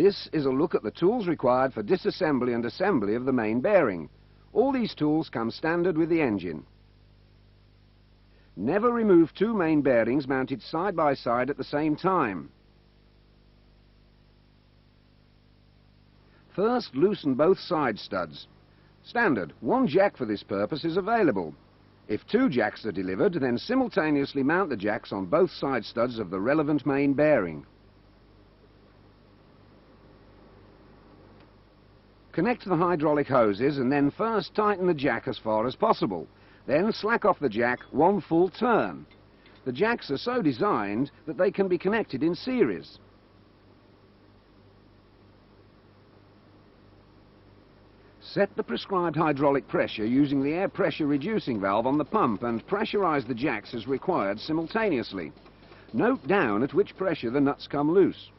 This is a look at the tools required for disassembly and assembly of the main bearing. All these tools come standard with the engine. Never remove two main bearings mounted side by side at the same time. First, loosen both side studs. Standard, one jack for this purpose is available. If two jacks are delivered, then simultaneously mount the jacks on both side studs of the relevant main bearing. Connect the hydraulic hoses and then first tighten the jack as far as possible. Then slack off the jack one full turn. The jacks are so designed that they can be connected in series. Set the prescribed hydraulic pressure using the air pressure reducing valve on the pump and pressurize the jacks as required simultaneously. Note down at which pressure the nuts come loose.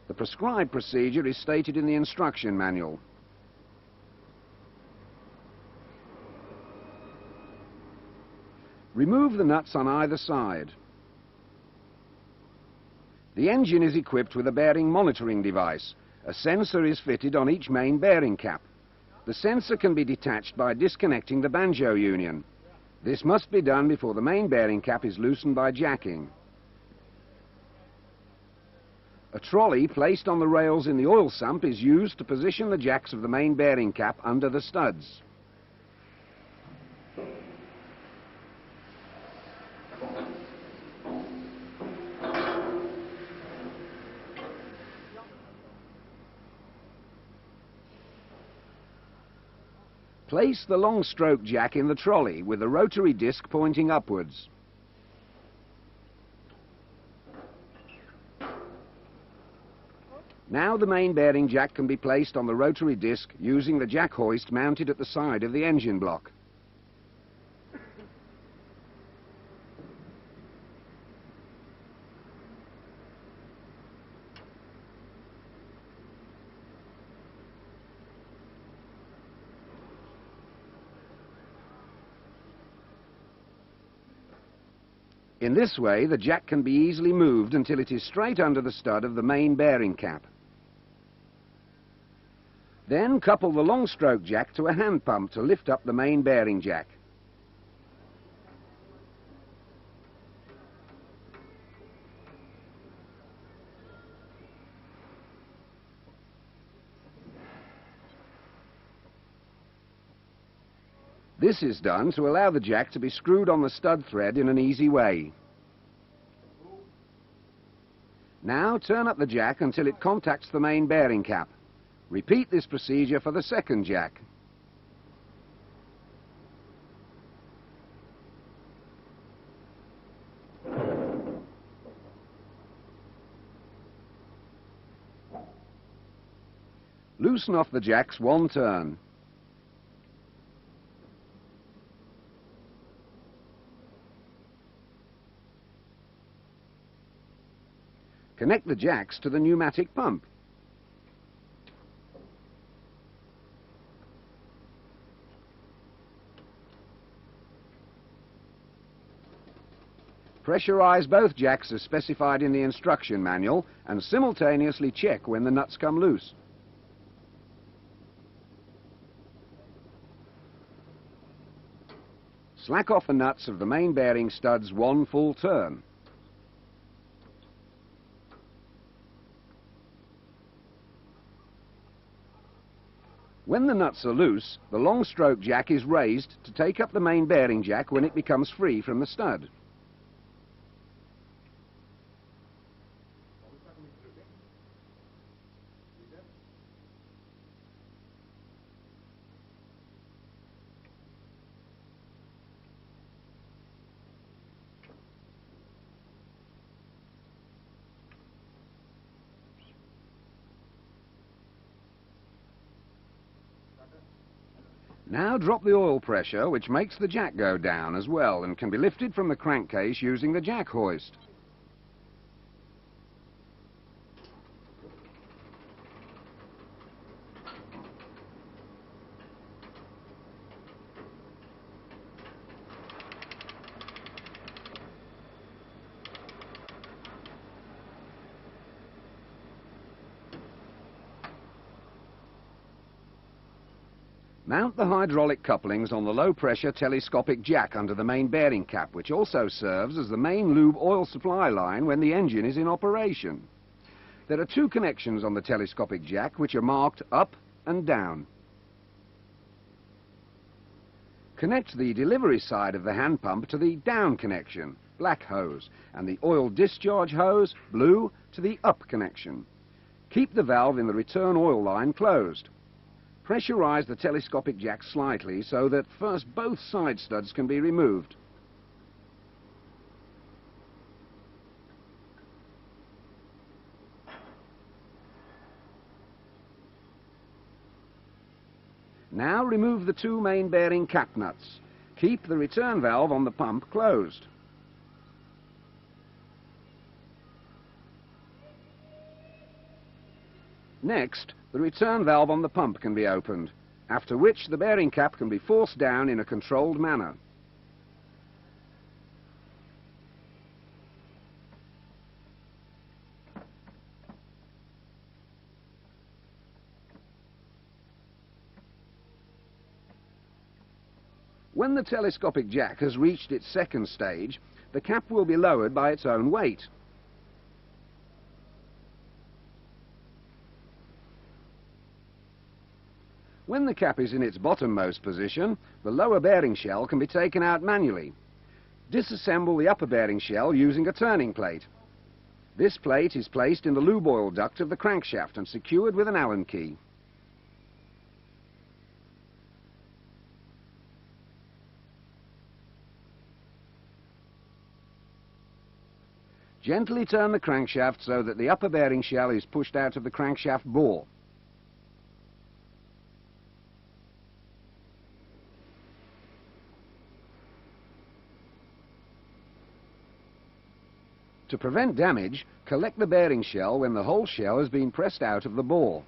The prescribed procedure is stated in the instruction manual. Remove the nuts on either side. The engine is equipped with a bearing monitoring device. A sensor is fitted on each main bearing cap. The sensor can be detached by disconnecting the banjo union. This must be done before the main bearing cap is loosened by jacking. A trolley placed on the rails in the oil sump is used to position the jacks of the main bearing cap under the studs. Place the long stroke jack in the trolley with the rotary disc pointing upwards. Now the main bearing jack can be placed on the rotary disc using the jack hoist mounted at the side of the engine block. In this way, the jack can be easily moved until it is straight under the stud of the main bearing cap. Then couple the long stroke jack to a hand pump to lift up the main bearing jack. This is done to allow the jack to be screwed on the stud thread in an easy way. Now turn up the jack until it contacts the main bearing cap. Repeat this procedure for the second jack. Loosen off the jacks one turn. Connect the jacks to the pneumatic pump. Pressurize both jacks as specified in the instruction manual and simultaneously check when the nuts come loose. Slack off the nuts of the main bearing studs one full turn. When the nuts are loose, the long stroke jack is raised to take up the main bearing jack when it becomes free from the stud. Now drop the oil pressure, which makes the jack go down as well and can be lifted from the crankcase using the jack hoist. Mount the hydraulic couplings on the low-pressure telescopic jack under the main bearing cap, which also serves as the main lube oil supply line when the engine is in operation. There are two connections on the telescopic jack which are marked up and down. Connect the delivery side of the hand pump to the down connection, black hose, and the oil discharge hose, blue, to the up connection. Keep the valve in the return oil line closed. Pressurize the telescopic jack slightly so that first both side studs can be removed. Now remove the two main bearing cap nuts. Keep the return valve on the pump closed. Next, the return valve on the pump can be opened, after which the bearing cap can be forced down in a controlled manner. When the telescopic jack has reached its second stage, the cap will be lowered by its own weight. When the cap is in its bottommost position, the lower bearing shell can be taken out manually. Disassemble the upper bearing shell using a turning plate. This plate is placed in the lube oil duct of the crankshaft and secured with an Allen key. Gently turn the crankshaft so that the upper bearing shell is pushed out of the crankshaft bore. To prevent damage, collect the bearing shell when the whole shell has been pressed out of the bore.